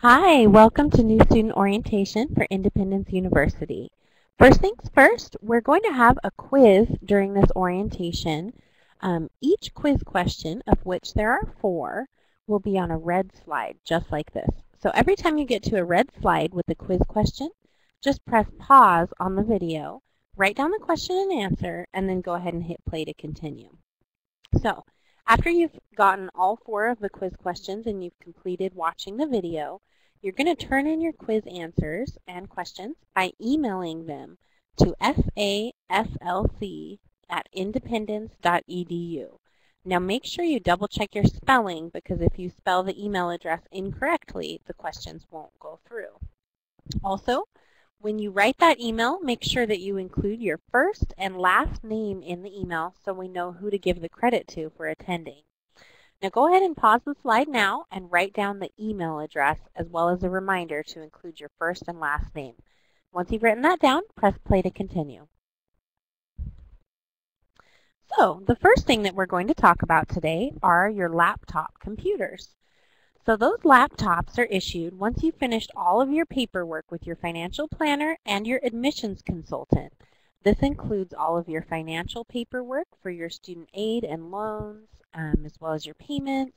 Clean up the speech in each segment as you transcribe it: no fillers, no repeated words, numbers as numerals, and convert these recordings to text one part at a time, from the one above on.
Hi, welcome to New Student Orientation for Independence University. First things first, we're going to have a quiz during this orientation. Each quiz question, of which there are 4, will be on a red slide, just like this. So every time you get to a red slide with the quiz question, just press pause on the video, write down the question and answer, and then go ahead and hit play to continue. So after you've gotten all 4 of the quiz questions and you've completed watching the video, you're going to turn in your quiz answers and questions by emailing them to faslc@independence.edu. Now make sure you double check your spelling, because if you spell the email address incorrectly, the questions won't go through. Also, when you write that email, make sure that you include your first and last name in the email so we know who to give the credit to for attending. Now go ahead and pause the slide now and write down the email address as well as a reminder to include your first and last name. Once you've written that down, press play to continue. So the first thing that we're going to talk about today are your laptop computers. So those laptops are issued once you've finished all of your paperwork with your financial planner and your admissions consultant. This includes all of your financial paperwork for your student aid and loans, as well as your payments,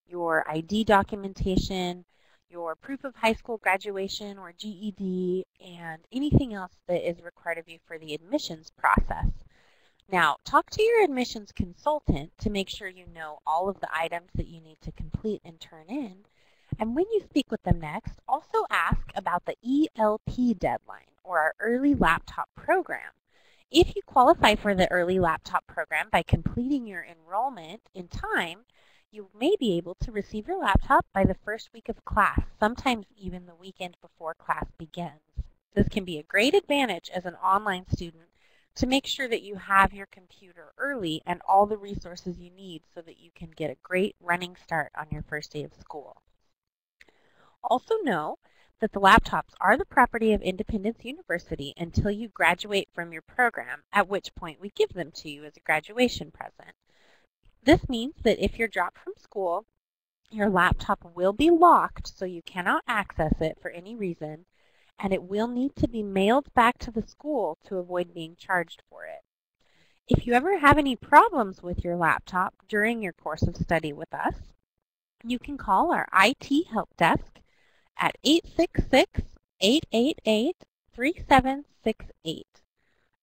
your ID documentation, your proof of high school graduation or GED, and anything else that is required of you for the admissions process. Now, talk to your admissions consultant to make sure you know all of the items that you need to complete and turn in. And when you speak with them next, also ask about the ELP deadline, or our early laptop program. If you qualify for the early laptop program by completing your enrollment in time, you may be able to receive your laptop by the first week of class, sometimes even the weekend before class begins. This can be a great advantage as an online student to make sure that you have your computer early and all the resources you need so that you can get a great running start on your first day of school. Also know that the laptops are the property of Independence University until you graduate from your program, at which point we give them to you as a graduation present. This means that if you're dropped from school, your laptop will be locked so you cannot access it for any reason, and it will need to be mailed back to the school to avoid being charged for it. If you ever have any problems with your laptop during your course of study with us, you can call our IT help desk at 866-888-3768.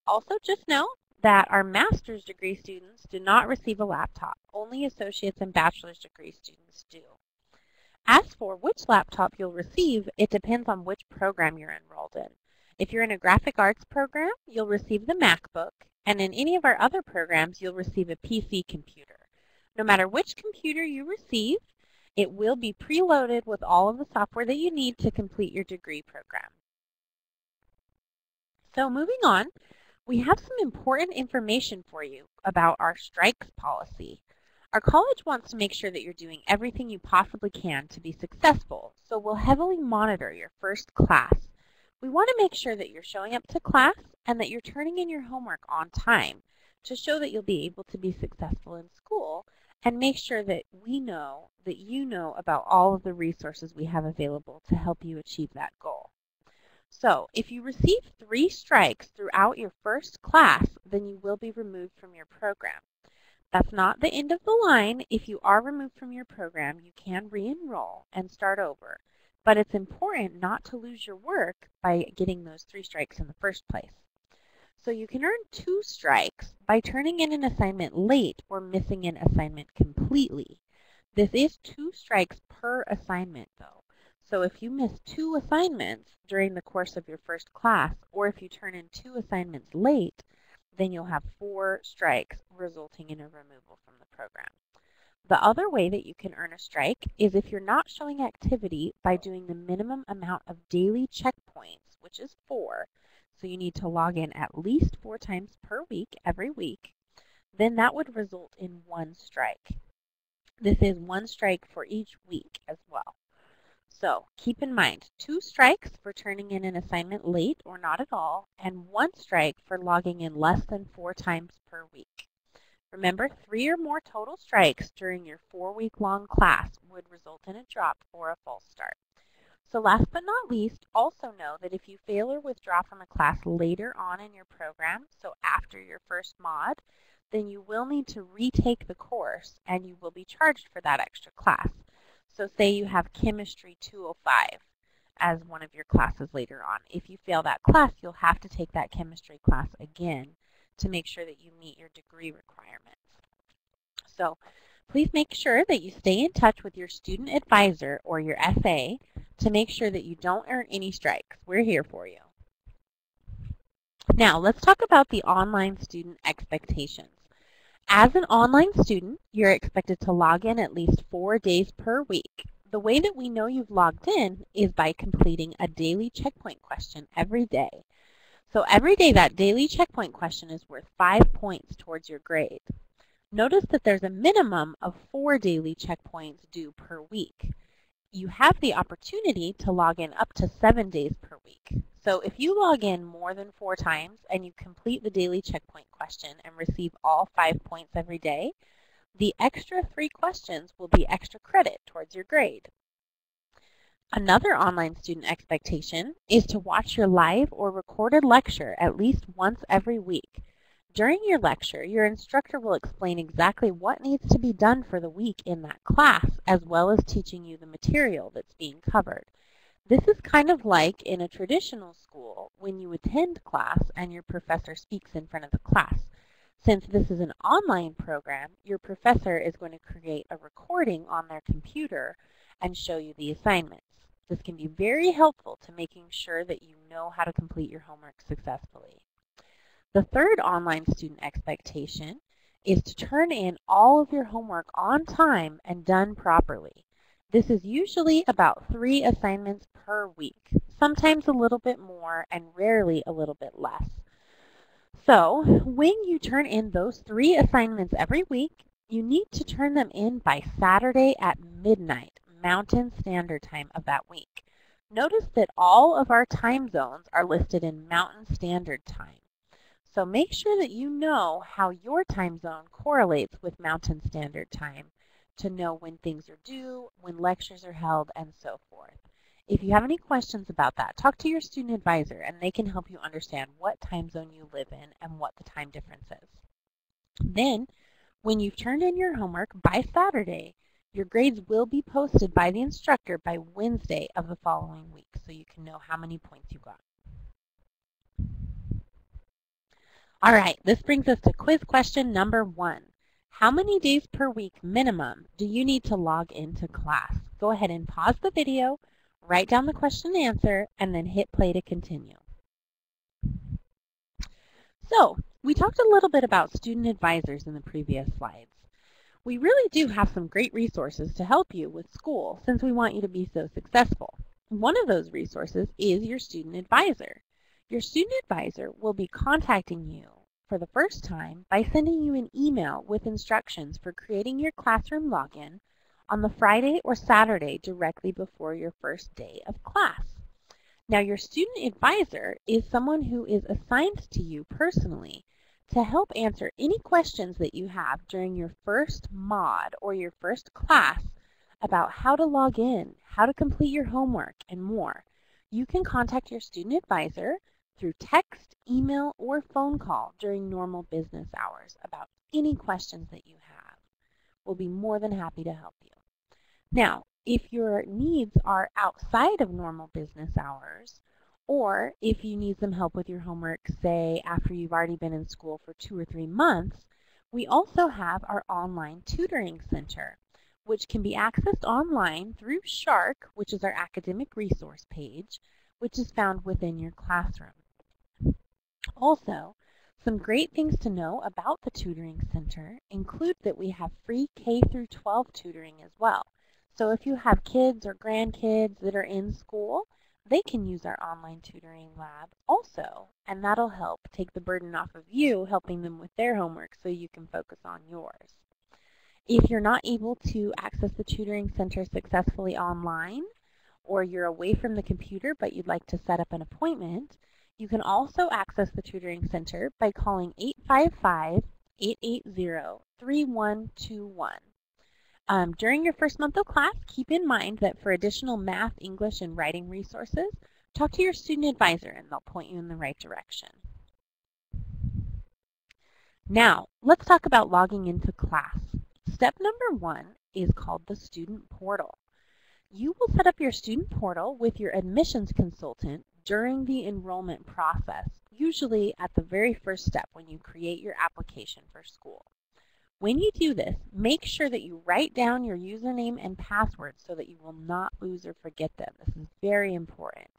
Also, just know that our master's degree students do not receive a laptop. Only associate's and bachelor's degree students do. As for which laptop you'll receive, it depends on which program you're enrolled in. If you're in a graphic arts program, you'll receive the MacBook, and in any of our other programs, you'll receive a PC computer. No matter which computer you receive, it will be preloaded with all of the software that you need to complete your degree program. So moving on, we have some important information for you about our strikes policy. Our college wants to make sure that you're doing everything you possibly can to be successful, so we'll heavily monitor your first class. We want to make sure that you're showing up to class and that you're turning in your homework on time to show that you'll be able to be successful in school, and make sure that we know that you know about all of the resources we have available to help you achieve that goal. So if you receive 3 strikes throughout your first class, then you will be removed from your program. That's not the end of the line. If you are removed from your program, you can re-enroll and start over. But it's important not to lose your work by getting those 3 strikes in the first place. So you can earn 2 strikes by turning in an assignment late or missing an assignment completely. This is 2 strikes per assignment, though. So if you miss 2 assignments during the course of your first class, or if you turn in 2 assignments late, then you'll have 4 strikes, resulting in a removal from the program. The other way that you can earn a strike is if you're not showing activity by doing the minimum amount of daily checkpoints, which is 4. So you need to log in at least 4 times per week, every week. Then that would result in 1 strike. This is 1 strike for each week as well. So keep in mind, 2 strikes for turning in an assignment late or not at all, and 1 strike for logging in less than 4 times per week. Remember, 3 or more total strikes during your 4-week-long class would result in a drop or a false start. So last but not least, also know that if you fail or withdraw from a class later on in your program, so after your first mod, then you will need to retake the course and you will be charged for that extra class. So say you have Chemistry 205 as one of your classes later on. If you fail that class, you'll have to take that chemistry class again to make sure that you meet your degree requirements. So please make sure that you stay in touch with your student advisor or your FA to make sure that you don't earn any strikes. We're here for you. Now, let's talk about the online student expectations. As an online student, you're expected to log in at least 4 days per week. The way that we know you've logged in is by completing a daily checkpoint question every day. So every day, that daily checkpoint question is worth 5 points towards your grade. Notice that there's a minimum of 4 daily checkpoints due per week. You have the opportunity to log in up to 7 days per week. So if you log in more than 4 times and you complete the daily checkpoint question and receive all 5 points every day, the extra 3 questions will be extra credit towards your grade. Another online student expectation is to watch your live or recorded lecture at least once every week. During your lecture, your instructor will explain exactly what needs to be done for the week in that class, as well as teaching you the material that's being covered. This is kind of like in a traditional school when you attend class and your professor speaks in front of the class. Since this is an online program, your professor is going to create a recording on their computer and show you the assignments. This can be very helpful to making sure that you know how to complete your homework successfully. The third online student expectation is to turn in all of your homework on time and done properly. This is usually about 3 assignments per week, sometimes a little bit more and rarely a little bit less. So when you turn in those 3 assignments every week, you need to turn them in by Saturday at midnight, Mountain Standard Time of that week. Notice that all of our time zones are listed in Mountain Standard Time. So make sure that you know how your time zone correlates with Mountain Standard Time to know when things are due, when lectures are held, and so forth. If you have any questions about that, talk to your student advisor and they can help you understand what time zone you live in and what the time difference is. Then, when you've turned in your homework by Saturday, your grades will be posted by the instructor by Wednesday of the following week so you can know how many points you got. All right, this brings us to quiz question number 1. How many days per week minimum do you need to log into class? Go ahead and pause the video, write down the question and answer, and then hit play to continue. So, we talked a little bit about student advisors in the previous slides. We really do have some great resources to help you with school since we want you to be so successful. One of those resources is your student advisor. Your student advisor will be contacting you for the first time by sending you an email with instructions for creating your classroom login on the Friday or Saturday directly before your first day of class. Now, your student advisor is someone who is assigned to you personally to help answer any questions that you have during your first mod or your first class about how to log in, how to complete your homework, and more. You can contact your student advisor through text, email, or phone call during normal business hours about any questions that you have. We'll be more than happy to help you. Now, if your needs are outside of normal business hours, or if you need some help with your homework, say after you've already been in school for 2 or 3 months, we also have our online tutoring center, which can be accessed online through SHARK, which is our academic resource page, which is found within your classroom. Also, some great things to know about the tutoring center include that we have free K-12 tutoring as well. So if you have kids or grandkids that are in school, they can use our online tutoring lab also, and that'll help take the burden off of you helping them with their homework so you can focus on yours. If you're not able to access the tutoring center successfully online, or you're away from the computer but you'd like to set up an appointment, you can also access the tutoring center by calling 855-880-3121. During your first month of class, keep in mind that for additional math, English, and writing resources, talk to your student advisor and they'll point you in the right direction. Now, let's talk about logging into class. Step number 1 is called the student portal. You will set up your student portal with your admissions consultant during the enrollment process, usually at the very first step when you create your application for school. When you do this, make sure that you write down your username and password so that you will not lose or forget them. This is very important.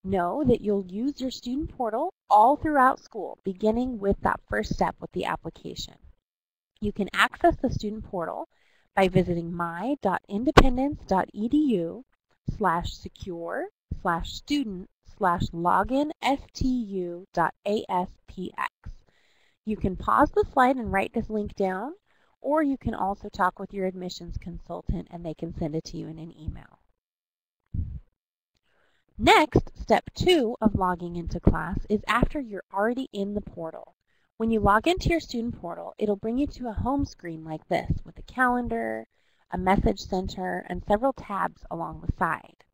Know that you'll use your student portal all throughout school, beginning with that first step with the application. You can access the student portal by visiting my.independence.edu/secure/student/loginstu.aspx. You can pause the slide and write this link down, or you can also talk with your admissions consultant and they can send it to you in an email. Next, step 2 of logging into class is after you're already in the portal. When you log into your student portal, it'll bring you to a home screen like this with a calendar, a message center, and several tabs along the side.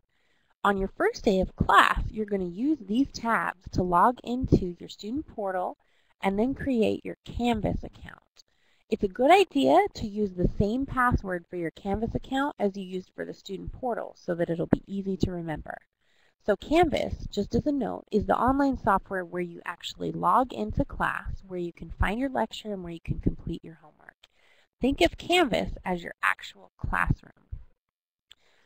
On your first day of class, you're going to use these tabs to log into your student portal and then create your Canvas account. It's a good idea to use the same password for your Canvas account as you used for the student portal so that it'll be easy to remember. So Canvas, just as a note, is the online software where you actually log into class, where you can find your lecture and where you can complete your homework. Think of Canvas as your actual classroom.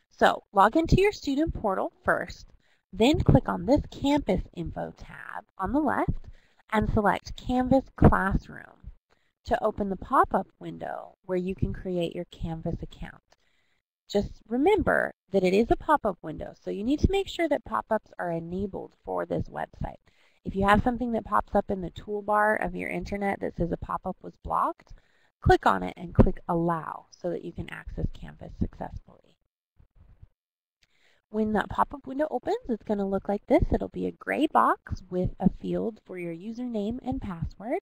So log into your student portal first, then click on this Campus Info tab on the left and select Canvas Classroom to open the pop-up window where you can create your Canvas account. Just remember that it is a pop-up window, so you need to make sure that pop-ups are enabled for this website. If you have something that pops up in the toolbar of your internet that says a pop-up was blocked, click on it and click Allow so that you can access Canvas successfully. When that pop-up window opens, it's going to look like this. It'll be a gray box with a field for your username and password.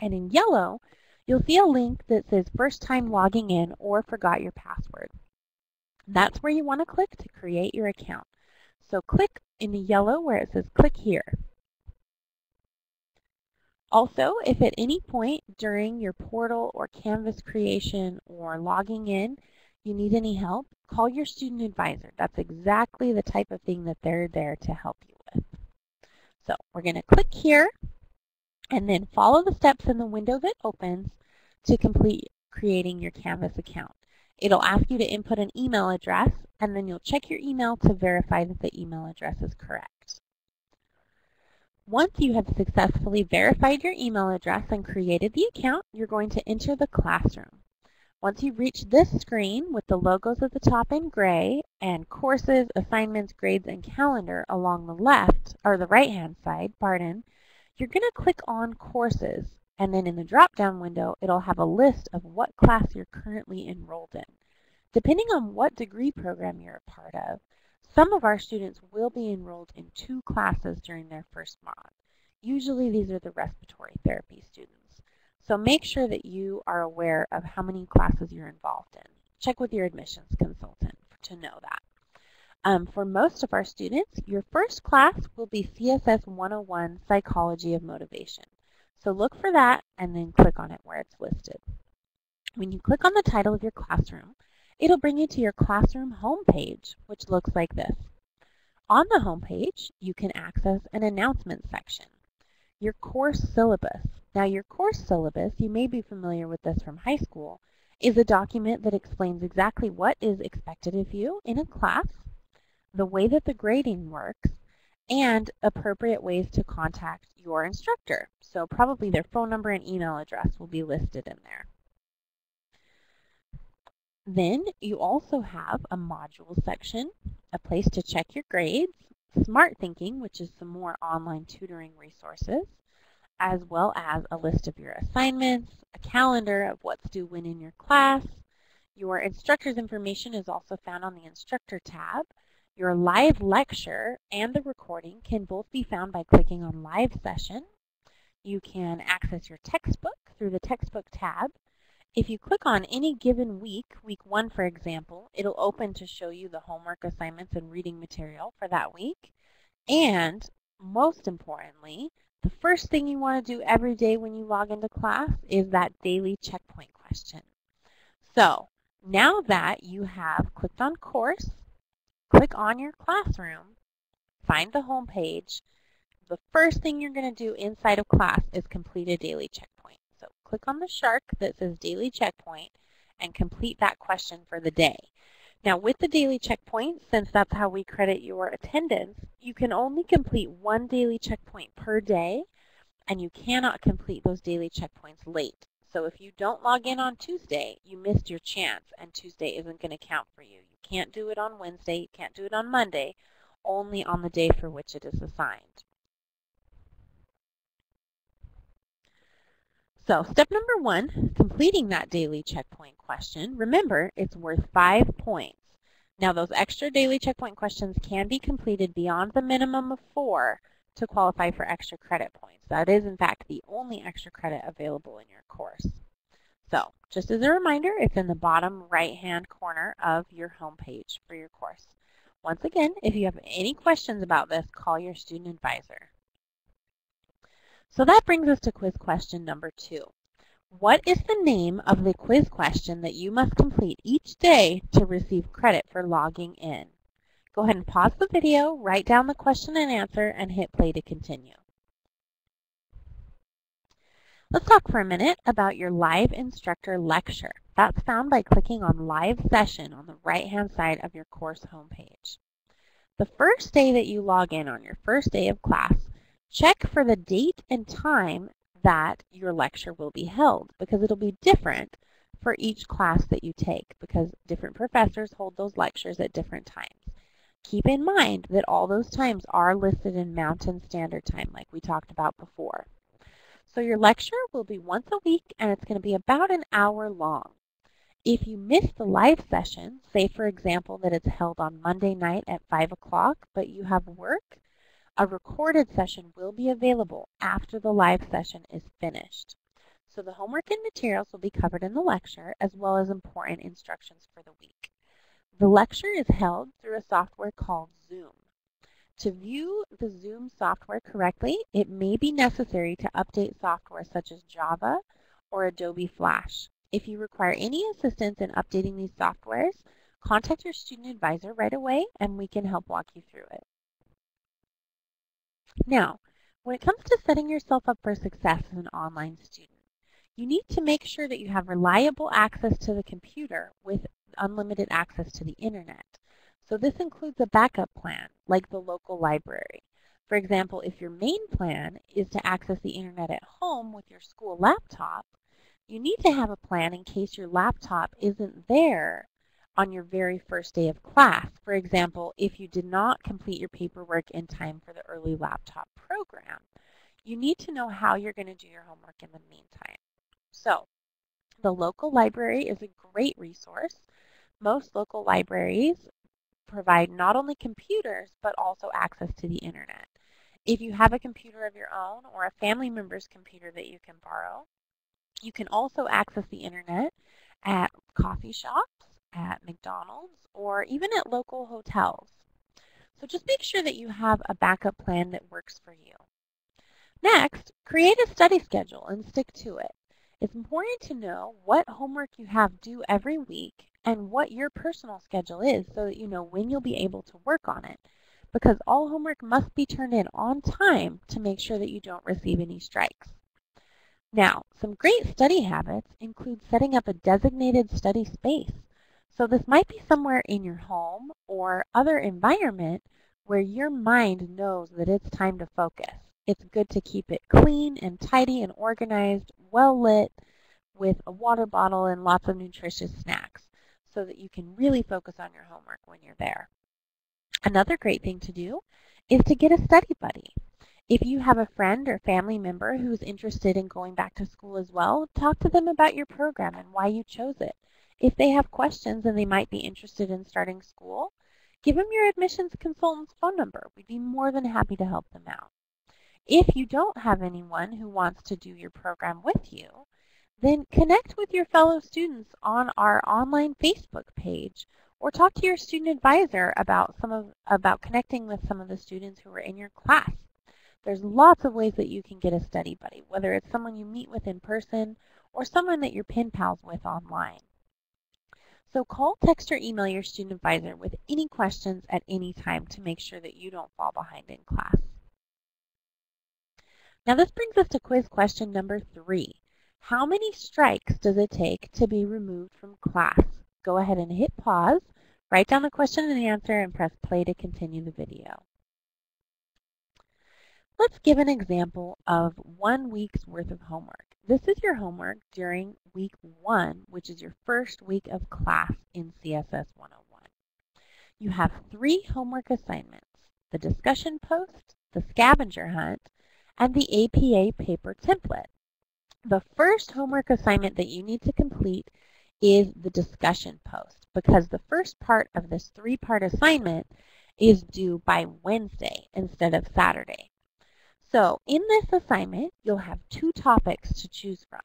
And in yellow, you'll see a link that says first time logging in or forgot your password. That's where you want to click to create your account. So click in the yellow where it says click here. Also, if at any point during your portal or Canvas creation or logging in you need any help, call your student advisor. That's exactly the type of thing that they're there to help you with. So we're going to click here and then follow the steps in the window that opens to complete creating your Canvas account. It'll ask you to input an email address, and then you'll check your email to verify that the email address is correct. Once you have successfully verified your email address and created the account, you're going to enter the classroom. Once you reach this screen with the logos at the top in gray and courses, assignments, grades, and calendar along the left, or the right-hand side, you're going to click on courses. And then in the drop-down window, it'll have a list of what class you're currently enrolled in. Depending on what degree program you're a part of, some of our students will be enrolled in 2 classes during their first mod. Usually these are the respiratory therapy students. So make sure that you are aware of how many classes you're involved in. Check with your admissions consultant to know that. For most of our students, your first class will be CSS 101 Psychology of Motivation. So look for that and then click on it where it's listed. When you click on the title of your classroom, it'll bring you to your classroom homepage, which looks like this. On the homepage, you can access an announcement section. Your course syllabus. Now your course syllabus, you may be familiar with this from high school, is a document that explains exactly what is expected of you in a class, the way that the grading works, and appropriate ways to contact your instructor. So probably their phone number and email address will be listed in there. Then you also have a module section, a place to check your grades, Smart Thinking, which is some more online tutoring resources, as well as a list of your assignments, a calendar of what's due when in your class. Your instructor's information is also found on the Instructor tab. Your live lecture and the recording can both be found by clicking on Live Session. You can access your textbook through the Textbook tab, If you click on any given week, week 1 for example, it'll open to show you the homework assignments and reading material for that week. And most importantly, the first thing you want to do every day when you log into class is that daily checkpoint question. So now that you have clicked on course, click on your classroom, find the home page, the first thing you're going to do inside of class is complete a daily checkpoint. So click on the shark that says daily checkpoint and complete that question for the day. Now with the daily checkpoint, since that's how we credit your attendance, you can only complete one daily checkpoint per day, and you cannot complete those daily checkpoints late. So if you don't log in on Tuesday, you missed your chance, and Tuesday isn't going to count for you. You can't do it on Wednesday, you can't do it on Monday, only on the day for which it is assigned. So step number 1, completing that daily checkpoint question. Remember, it's worth 5 points. Now those extra daily checkpoint questions can be completed beyond the minimum of 4 to qualify for extra credit points. That is in fact the only extra credit available in your course. So just as a reminder, it's in the bottom right-hand corner of your home page for your course. Once again, if you have any questions about this, call your student advisor. So that brings us to quiz question number 2. What is the name of the quiz question that you must complete each day to receive credit for logging in? Go ahead and pause the video, write down the question and answer, and hit play to continue. Let's talk for a minute about your live instructor lecture. That's found by clicking on Live Session on the right-hand side of your course homepage. The first day that you log in on your first day of class, check for the date and time that your lecture will be held, because it'll be different for each class that you take, because different professors hold those lectures at different times. Keep in mind that all those times are listed in Mountain Standard Time like we talked about before. So your lecture will be once a week, and it's going to be about an hour long. If you miss the live session, say for example that it's held on Monday night at 5 o'clock, but you have work, a recorded session will be available after the live session is finished. So the homework and materials will be covered in the lecture, as well as important instructions for the week. The lecture is held through a software called Zoom. To view the Zoom software correctly, it may be necessary to update software such as Java or Adobe Flash. If you require any assistance in updating these softwares, contact your student advisor right away and we can help walk you through it. Now, when it comes to setting yourself up for success as an online student, you need to make sure that you have reliable access to the computer with unlimited access to the internet. So this includes a backup plan, like the local library. For example, if your main plan is to access the internet at home with your school laptop, you need to have a plan in case your laptop isn't there on your very first day of class. For example, if you did not complete your paperwork in time for the early laptop program, you need to know how you're going to do your homework in the meantime. So the local library is a great resource. Most local libraries provide not only computers, but also access to the internet. If you have a computer of your own or a family member's computer that you can borrow, you can also access the internet at coffee shops, at McDonald's, or even at local hotels. So just make sure that you have a backup plan that works for you. Next, create a study schedule and stick to it. It's important to know what homework you have due every week and what your personal schedule is so that you know when you'll be able to work on it, because all homework must be turned in on time to make sure that you don't receive any strikes. Now, some great study habits include setting up a designated study space. So this might be somewhere in your home or other environment where your mind knows that it's time to focus. It's good to keep it clean and tidy and organized, well lit, with a water bottle and lots of nutritious snacks so that you can really focus on your homework when you're there. Another great thing to do is to get a study buddy. If you have a friend or family member who's interested in going back to school as well, talk to them about your program and why you chose it. If they have questions and they might be interested in starting school, give them your admissions consultant's phone number. We'd be more than happy to help them out. If you don't have anyone who wants to do your program with you, then connect with your fellow students on our online Facebook page, or talk to your student advisor about connecting with some of the students who are in your class. There's lots of ways that you can get a study buddy, whether it's someone you meet with in person or someone that you're pen pals with online. So call, text, or email your student advisor with any questions at any time to make sure that you don't fall behind in class. Now this brings us to quiz question number 3. How many strikes does it take to be removed from class? Go ahead and hit pause, write down the question and answer, and press play to continue the video. Let's give an example of 1 week's worth of homework. This is your homework during week 1, which is your first week of class in CSS 101. You have 3 homework assignments: the discussion post, the scavenger hunt, and the APA paper template. The first homework assignment that you need to complete is the discussion post, because the first part of this 3-part assignment is due by Wednesday instead of Saturday. So in this assignment, you'll have 2 topics to choose from.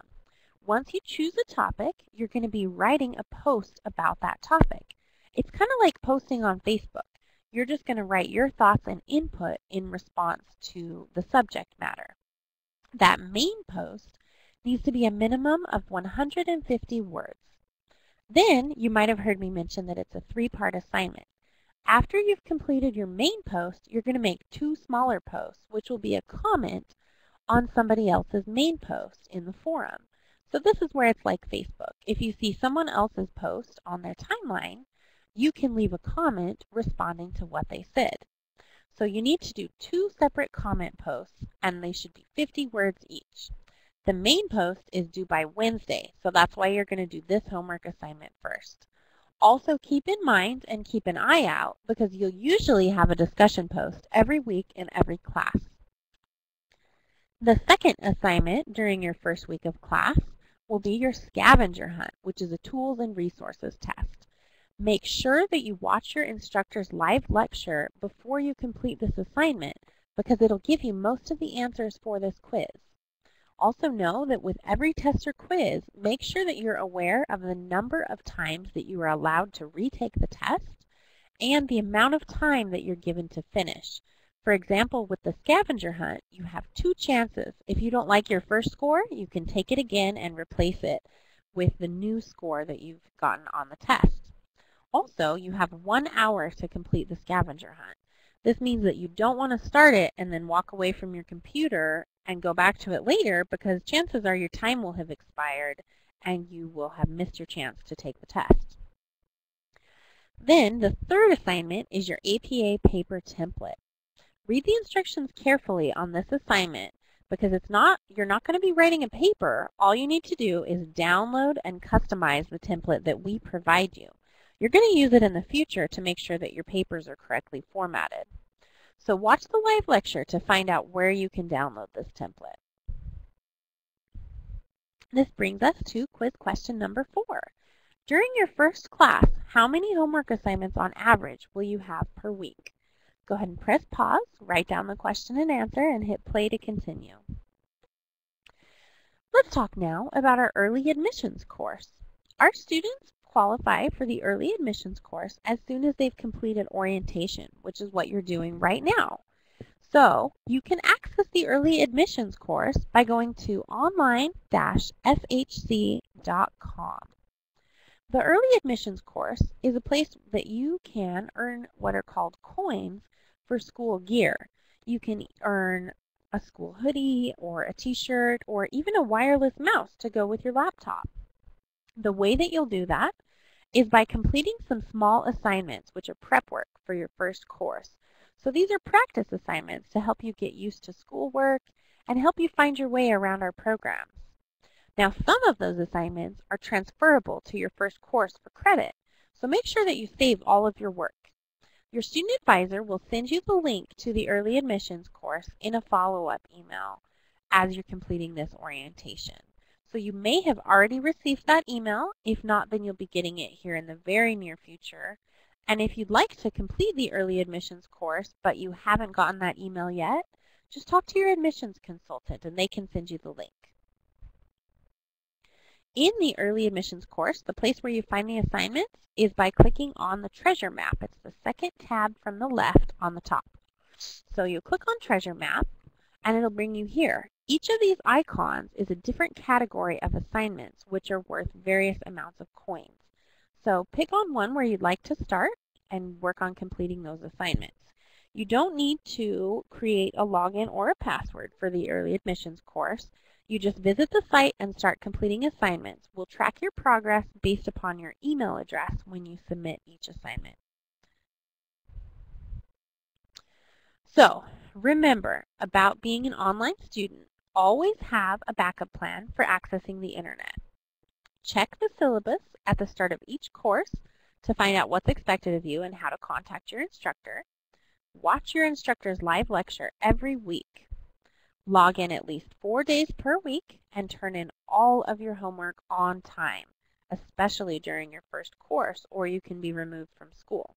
Once you choose a topic, you're going to be writing a post about that topic. It's kind of like posting on Facebook. You're just going to write your thoughts and input in response to the subject matter. That main post needs to be a minimum of 150 words. Then you might have heard me mention that it's a 3-part assignment. After you've completed your main post, you're going to make 2 smaller posts, which will be a comment on somebody else's main post in the forum. So this is where it's like Facebook. If you see someone else's post on their timeline, you can leave a comment responding to what they said. So you need to do 2 separate comment posts, and they should be 50 words each. The main post is due by Wednesday, so that's why you're going to do this homework assignment first. Also keep in mind and keep an eye out, because you'll usually have a discussion post every week in every class. The second assignment during your first week of class will be your scavenger hunt, which is a tools and resources test. Make sure that you watch your instructor's live lecture before you complete this assignment, because it'll give you most of the answers for this quiz. Also know that with every test or quiz, make sure that you're aware of the number of times that you are allowed to retake the test and the amount of time that you're given to finish. For example, with the scavenger hunt, you have 2 chances. If you don't like your first score, you can take it again and replace it with the new score that you've gotten on the test. Also, you have 1 hour to complete the scavenger hunt. This means that you don't want to start it and then walk away from your computer and go back to it later, because chances are your time will have expired and you will have missed your chance to take the test. Then the third assignment is your APA paper template. Read the instructions carefully on this assignment, because you're not going to be writing a paper. All you need to do is download and customize the template that we provide you. You're going to use it in the future to make sure that your papers are correctly formatted. So watch the live lecture to find out where you can download this template. This brings us to quiz question number 4. During your first class, how many homework assignments on average will you have per week? Go ahead and press pause, write down the question and answer, and hit play to continue. Let's talk now about our early admissions course. Our students qualify for the early admissions course as soon as they've completed orientation, which is what you're doing right now. So you can access the early admissions course by going to online-fhc.com. The early admissions course is a place that you can earn what are called coins for school gear. You can earn a school hoodie or a t-shirt or even a wireless mouse to go with your laptop. The way that you'll do that is by completing some small assignments, which are prep work for your first course. So these are practice assignments to help you get used to schoolwork and help you find your way around our programs. Now, some of those assignments are transferable to your first course for credit, so make sure that you save all of your work. Your student advisor will send you the link to the early admissions course in a follow-up email as you're completing this orientation. So you may have already received that email. If not, then you'll be getting it here in the very near future. And if you'd like to complete the early admissions course, but you haven't gotten that email yet, just talk to your admissions consultant and they can send you the link. In the early admissions course, the place where you find the assignments is by clicking on the treasure map. It's the second tab from the left on the top. So you click on treasure map and it'll bring you here. Each of these icons is a different category of assignments which are worth various amounts of coins. So pick on one where you'd like to start and work on completing those assignments. You don't need to create a login or a password for the early admissions course. You just visit the site and start completing assignments. We'll track your progress based upon your email address when you submit each assignment. So remember about being an online student, always have a backup plan for accessing the internet. Check the syllabus at the start of each course to find out what's expected of you and how to contact your instructor. Watch your instructor's live lecture every week. Log in at least 4 days per week and turn in all of your homework on time, especially during your first course, or you can be removed from school.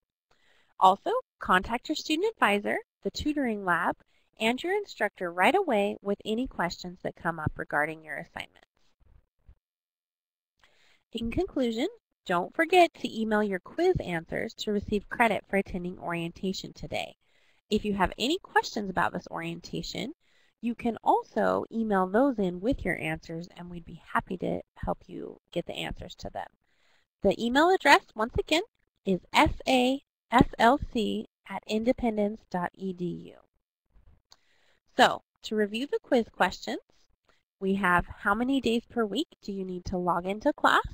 Also, contact your student advisor, the tutoring lab, and your instructor right away with any questions that come up regarding your assignments. In conclusion, don't forget to email your quiz answers to receive credit for attending orientation today. If you have any questions about this orientation, you can also email those in with your answers and we'd be happy to help you get the answers to them. The email address, once again, is saslc@independence.edu. So, to review the quiz questions, we have how many days per week do you need to log into class?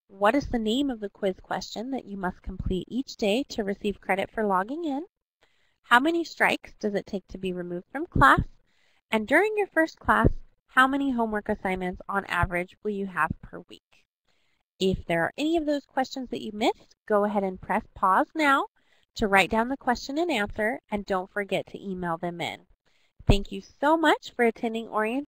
What is the name of the quiz question that you must complete each day to receive credit for logging in? How many strikes does it take to be removed from class? And during your first class, how many homework assignments on average will you have per week? If there are any of those questions that you missed, go ahead and press pause now to write down the question and answer, and don't forget to email them in. Thank you so much for attending orientation.